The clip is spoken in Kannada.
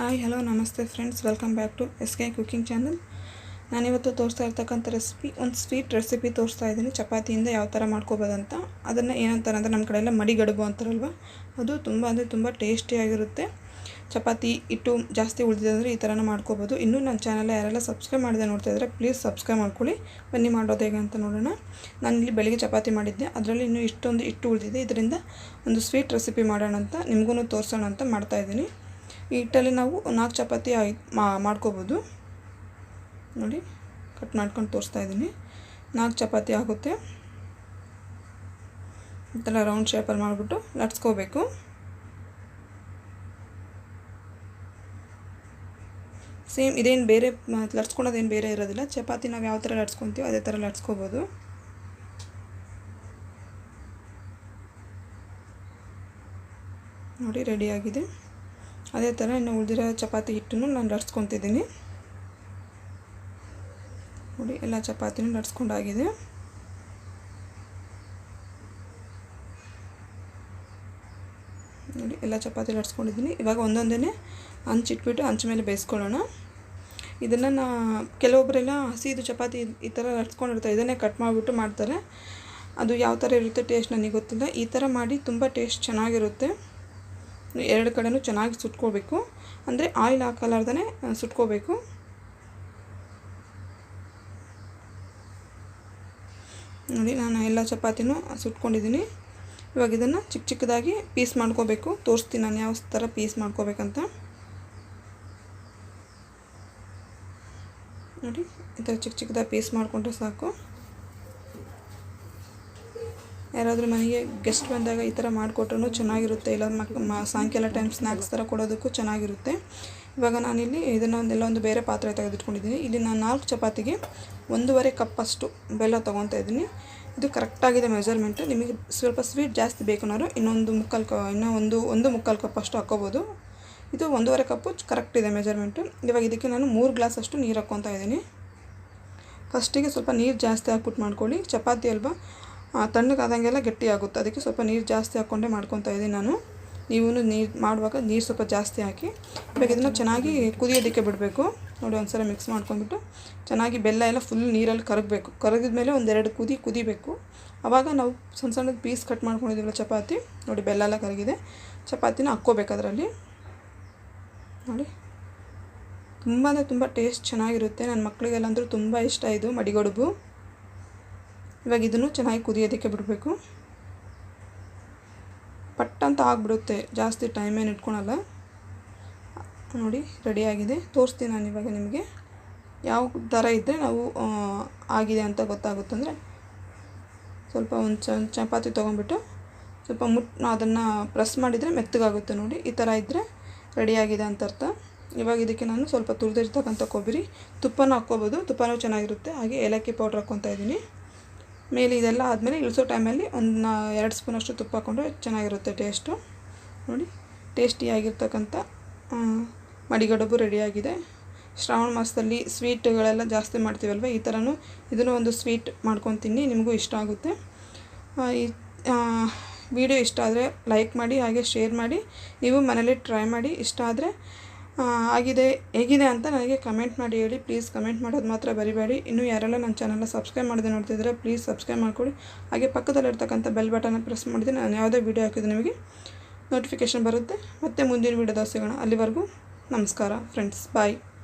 ಹಾಯ್ ಹಲೋ ನಮಸ್ತೆ friends, welcome back to SK cooking channel. ನಾನಿವತ್ತು ತೋರಿಸ್ತಾ ಇರ್ತಕ್ಕಂಥ ರೆಸಿಪಿ ಒಂದು ಸ್ವೀಟ್ ರೆಸಿಪಿ ತೋರಿಸ್ತಾ ಇದ್ದೀನಿ. ಚಪಾತಿಯಿಂದ ಯಾವ ಥರ ಮಾಡ್ಕೋಬೋದಂತ. ಅದನ್ನು ಏನಂತಾರೆ ಅಂದರೆ ನಮ್ಮ ಕಡೆ ಎಲ್ಲ ಮಡಿಗಡುಬು ಅಂತಾರಲ್ವ, ಅದು ತುಂಬ ಟೇಸ್ಟಿಯಾಗಿರುತ್ತೆ. ಚಪಾತಿ ಹಿಟ್ಟು ಜಾಸ್ತಿ ಉಳಿದಿದೆ ಅಂದರೆ ಈ ಥರನೂ ಮಾಡ್ಕೋಬೋದು. ಇನ್ನೂ ನನ್ನ ಚಾನಲ್ ಯಾರೆಲ್ಲ ಸಬ್ಸ್ಕ್ರೈಬ್ ಮಾಡಿದೆ ನೋಡ್ತಾ ಇದ್ದರೆ ಪ್ಲೀಸ್ ಸಬ್ಸ್ಕ್ರೈಬ್ ಮಾಡ್ಕೊಳ್ಳಿ. ಬನ್ನಿ ಮಾಡೋದು ಹೇಗೆ ಅಂತ ನೋಡೋಣ. ನಾನು ಇಲ್ಲಿ ಬೆಳಿಗ್ಗೆ ಚಪಾತಿ ಮಾಡಿದ್ದೆ, ಅದರಲ್ಲಿ ಇನ್ನೂ ಇಷ್ಟೊಂದು ಹಿಟ್ಟು ಉಳಿದಿದೆ. ಇದರಿಂದ ಒಂದು ಸ್ವೀಟ್ ರೆಸಿಪಿ ಮಾಡೋಣ ಅಂತ, ನಿಮಗೂ ತೋರಿಸೋಣ ಅಂತ ಮಾಡ್ತಾಯಿದ್ದೀನಿ. ಈ ಹಿಟ್ಟಲ್ಲಿ ನಾವು 4 ಚಪಾತಿ ಮಾಡ್ಕೋಬೋದು. ನೋಡಿ, ಕಟ್ ಮಾಡ್ಕೊಂಡು ತೋರಿಸ್ತಾ ಇದ್ದೀನಿ. 4 ಚಪಾತಿ ಆಗುತ್ತೆ. ಈ ಥರ ರೌಂಡ್ ಶೇಪಲ್ಲಿ ಮಾಡಿಬಿಟ್ಟು ಲಟ್ಸ್ಕೋಬೇಕು. ಸೇಮ್ ಇದೇನು ಬೇರೆ ಲಟ್ಸ್ಕೊಳೋದೇನು ಬೇರೆ ಇರೋದಿಲ್ಲ. ಚಪಾತಿ ನಾವು ಯಾವ ಥರ ಲಟ್ಸ್ಕೊತೀವೋ ಅದೇ ಥರ ಲಟ್ಸ್ಕೋಬೋದು. ನೋಡಿ, ರೆಡಿಯಾಗಿದೆ. ಅದೇ ಥರ ಇನ್ನು ಉಳಿದಿರೋ ಚಪಾತಿ ಹಿಟ್ಟನ್ನು ನಾನು ಲಟ್ಸ್ಕೊತಿದ್ದೀನಿ. ನೋಡಿ, ಎಲ್ಲ ಚಪಾತಿನೂ ಲಟ್ಸ್ಕೊಂಡಾಗಿದೆ. ನೋಡಿ, ಎಲ್ಲ ಚಪಾತಿ ಲಟ್ಸ್ಕೊಂಡಿದ್ದೀನಿ. ಇವಾಗ ಒಂದೊಂದೇ ಹಂಚಿಟ್ಬಿಟ್ಟು ಹಂಚ ಮೇಲೆ ಬೇಯಿಸ್ಕೊಳ್ಳೋಣ. ಇದನ್ನು ಕೆಲವೊಬ್ಬರೆಲ್ಲ ಹಸಿದು ಚಪಾತಿ ಈ ಥರ ಲಟ್ಸ್ಕೊಂಡಿರ್ತಾರೆ, ಇದನ್ನೇ ಕಟ್ ಮಾಡಿಬಿಟ್ಟು ಮಾಡ್ತಾರೆ. ಅದು ಯಾವ ಥರ ಇರುತ್ತೆ ಟೇಸ್ಟ್ ನನಗೆ ಗೊತ್ತಿಲ್ಲ. ಈ ಥರ ಮಾಡಿ ತುಂಬ ಟೇಸ್ಟ್ ಚೆನ್ನಾಗಿರುತ್ತೆ. 2 ಕಡೆನೂ ಚೆನ್ನಾಗಿ ಸುಟ್ಕೋಬೇಕು, ಅಂದರೆ ಆಯಿಲ್ ಹಾಕಲಾರ್ದೇ ಸುಟ್ಕೋಬೇಕು. ನೋಡಿ, ನಾನು ಎಲ್ಲ ಚಪಾತಿನೂ ಸುಟ್ಕೊಂಡಿದ್ದೀನಿ. ಇವಾಗ ಇದನ್ನು ಚಿಕ್ಕದಾಗಿ ಪೀಸ್ ಮಾಡ್ಕೋಬೇಕು. ತೋರಿಸ್ತೀನಿ ನಾನು ಯಾವ ಥರ ಪೀಸ್ ಮಾಡ್ಕೋಬೇಕಂತ. ನೋಡಿ, ಈ ಥರ ಚಿಕ್ಕದಾಗಿ ಪೀಸ್ ಮಾಡಿಕೊಂಡ್ರೆ ಸಾಕು. ಯಾರಾದರೂ ಮನೆಗೆ ಗೆಸ್ಟ್ ಬಂದಾಗ ಈ ಥರ ಮಾಡಿಕೊಟ್ರೂ ಚೆನ್ನಾಗಿರುತ್ತೆ. ಇಲ್ಲ ಸಾಯಂಕಾಲ ಟೈಮ್ ಸ್ನ್ಯಾಕ್ಸ್ ಥರ ಕೊಡೋದಕ್ಕೂ ಚೆನ್ನಾಗಿರುತ್ತೆ. ಇವಾಗ ನಾನಿಲ್ಲಿ ಇದನ್ನು ಒಂದು ಬೇರೆ ಪಾತ್ರೆ ತೆಗೆದಿಟ್ಕೊಂಡಿದ್ದೀನಿ. ಇಲ್ಲಿ ನಾನು 4 ಚಪಾತಿಗೆ 1.5 ಕಪ್ಪಷ್ಟು ಬೆಲ್ಲ ತೊಗೊತಾ ಇದ್ದೀನಿ. ಇದು ಕರೆಕ್ಟಾಗಿದೆ ಮೆಜರ್ಮೆಂಟು. ನಿಮಗೆ ಸ್ವಲ್ಪ ಸ್ವೀಟ್ ಜಾಸ್ತಿ ಬೇಕನ್ನೋರು ಇನ್ನೊಂದು ಮುಕ್ಕಾಲು ಕಪ್ಪಷ್ಟು ಹಾಕ್ಕೋಬೋದು. ಇದು 1.5 ಕಪ್ಪು ಕರೆಕ್ಟ್ ಇದೆ ಮೆಜರ್ಮೆಂಟು. ಇವಾಗ ಇದಕ್ಕೆ ನಾನು 3 ಗ್ಲಾಸಷ್ಟು ನೀರು ಹಾಕ್ಕೊತಾ ಇದ್ದೀನಿ. ಫಸ್ಟಿಗೆ ಸ್ವಲ್ಪ ನೀರು ಜಾಸ್ತಿ ಹಾಕ್ಬಿಟ್ಟು ಮಾಡ್ಕೊಳ್ಳಿ. ಚಪಾತಿ ಅಲ್ವಾ, ತಣ್ಣಗಾದಂಗೆಲ್ಲ ಗಟ್ಟಿ ಆಗುತ್ತೆ. ಅದಕ್ಕೆ ಸ್ವಲ್ಪ ನೀರು ಜಾಸ್ತಿ ಹಾಕ್ಕೊಂಡೇ ಮಾಡ್ಕೊತಾ ಇದ್ದೀನಿ ನಾನು. ನೀವು ನೀರು ಮಾಡುವಾಗ ನೀರು ಸ್ವಲ್ಪ ಜಾಸ್ತಿ ಹಾಕಿ ಇವಾಗ ಇದನ್ನು ಚೆನ್ನಾಗಿ ಕುದಿಯೋದಕ್ಕೆ ಬಿಡಬೇಕು. ನೋಡಿ, ಒಂದ್ಸಲ ಮಿಕ್ಸ್ ಮಾಡ್ಕೊಂಡ್ಬಿಟ್ಟು ಚೆನ್ನಾಗಿ ಬೆಲ್ಲ ಎಲ್ಲ ಫುಲ್ ನೀರಲ್ಲಿ ಕರಗಬೇಕು. ಕರಗಿದ ಮೇಲೆ 1-2 ಕುದಿಬೇಕು. ಆವಾಗ ನಾವು ಸಣ್ಣ ಪೀಸ್ ಕಟ್ ಮಾಡ್ಕೊಂಡಿದ್ದೀವಲ್ಲ ಚಪಾತಿ, ನೋಡಿ ಬೆಲ್ಲ ಎಲ್ಲ ಕರಗಿದೆ. ಚಪಾತಿನ ಹಾಕ್ಕೋಬೇಕು ಅದರಲ್ಲಿ. ನೋಡಿ, ತುಂಬ ಟೇಸ್ಟ್ ಚೆನ್ನಾಗಿರುತ್ತೆ. ನನ್ನ ಮಕ್ಕಳಿಗೆಲ್ಲಂದ್ರೂ ತುಂಬ ಇಷ್ಟ ಇದು ಮಡಿಗಡುಬು. ಇವಾಗ ಇದನ್ನು ಚೆನ್ನಾಗಿ ಕುದಿಯೋದಕ್ಕೆ ಬಿಡಬೇಕು. ಪಟ್ಟಂತ ಆಗಿಬಿಡುತ್ತೆ, ಜಾಸ್ತಿ ಟೈಮೇನು ಇಟ್ಕೊಳಲ್ಲ. ನೋಡಿ, ರೆಡಿಯಾಗಿದೆ. ತೋರಿಸ್ತೀನಿ ನಾನು ಇವಾಗ ನಿಮಗೆ. ಯಾವ ಥರ ಇದ್ದರೆ ನಾವು ಆಗಿದೆ ಅಂತ ಗೊತ್ತಾಗುತ್ತಂದರೆ ಸ್ವಲ್ಪ ಒಂದು ಚಪಾತಿ ತೊಗೊಂಡ್ಬಿಟ್ಟು ಸ್ವಲ್ಪ ಅದನ್ನು ಪ್ರೆಸ್ ಮಾಡಿದರೆ ಮೆತ್ತಗಾಗುತ್ತೆ. ನೋಡಿ, ಈ ಥರ ಇದ್ದರೆ ರೆಡಿಯಾಗಿದೆ ಅಂತ ಅರ್ಥ. ಇವಾಗ ಇದಕ್ಕೆ ನಾನು ಸ್ವಲ್ಪ ತುರಿದಿರ್ತಕ್ಕಂಥ ಕೊಬ್ಬರಿ, ತುಪ್ಪನೂ ಹಾಕ್ಕೋಬೋದು. ತುಪ್ಪನೂ ಚೆನ್ನಾಗಿರುತ್ತೆ. ಹಾಗೆ ಏಲಕ್ಕಿ ಪೌಡ್ರ್ ಹಾಕ್ಕೊತಾ ಇದ್ದೀನಿ ಮೇಲೆ. ಇದೆಲ್ಲ ಆದಮೇಲೆ ಇಳಿಸೋ ಟೈಮಲ್ಲಿ 2 ಸ್ಪೂನಷ್ಟು ತುಪ್ಪ ಹಾಕ್ಕೊಂಡ್ರೆ ಚೆನ್ನಾಗಿರುತ್ತೆ ಟೇಸ್ಟು. ನೋಡಿ, ಟೇಸ್ಟಿಯಾಗಿರ್ತಕ್ಕಂಥ ಮಡಿಗಡುಬು ರೆಡಿಯಾಗಿದೆ. ಶ್ರಾವಣ ಮಾಸದಲ್ಲಿ ಸ್ವೀಟ್ಗಳೆಲ್ಲ ಜಾಸ್ತಿ ಮಾಡ್ತೀವಲ್ವ, ಈ ಥರನೂ ಇದನ್ನು ಒಂದು ಸ್ವೀಟ್ ಮಾಡ್ಕೊತೀನಿ. ನಿಮಗೂ ಇಷ್ಟ ಆಗುತ್ತೆ. ಈ ವಿಡಿಯೋ ಇಷ್ಟ ಆದರೆ ಲೈಕ್ ಮಾಡಿ, ಹಾಗೆ ಶೇರ್ ಮಾಡಿ. ನೀವು ಮನೇಲಿ ಟ್ರೈ ಮಾಡಿ. ಇಷ್ಟ ಆದರೆ ಹೇಗಿದೆ ಅಂತ ನನಗೆ ಕಮೆಂಟ್ ಮಾಡಿ ಹೇಳಿ. ಪ್ಲೀಸ್ ಕಮೆಂಟ್ ಮಾಡೋದು ಮಾತ್ರ ಬರಿಬೇಡಿ. ಇನ್ನೂ ಯಾರೆಲ್ಲ ನನ್ನ ಚಾನಲ್ನ ಸಬ್ಸ್ಕ್ರೈಬ್ ಮಾಡದೆ ನೋಡ್ತಿದ್ರೆ ಪ್ಲೀಸ್ ಸಬ್ಸ್ಕ್ರೈಬ್ ಮಾಡ್ಕೊಳ್ಳಿ. ಹಾಗೆ ಪಕ್ಕದಲ್ಲಿರ್ತಕ್ಕಂಥ ಬೆಲ್ ಬಟನ್ನ ಪ್ರೆಸ್ ಮಾಡಿದ್ರೆ ನಾನು ಯಾವುದೇ ವೀಡಿಯೋ ಹಾಕಿದ್ರೆ ನಿಮಗೆ ನೋಟಿಫಿಕೇಷನ್ ಬರುತ್ತೆ. ಮತ್ತೆ ಮುಂದಿನ ವೀಡಿಯೋದಾಗ ಸಿಗೋಣ. ಅಲ್ಲಿವರೆಗೂ ನಮಸ್ಕಾರ ಫ್ರೆಂಡ್ಸ್, ಬಾಯ್.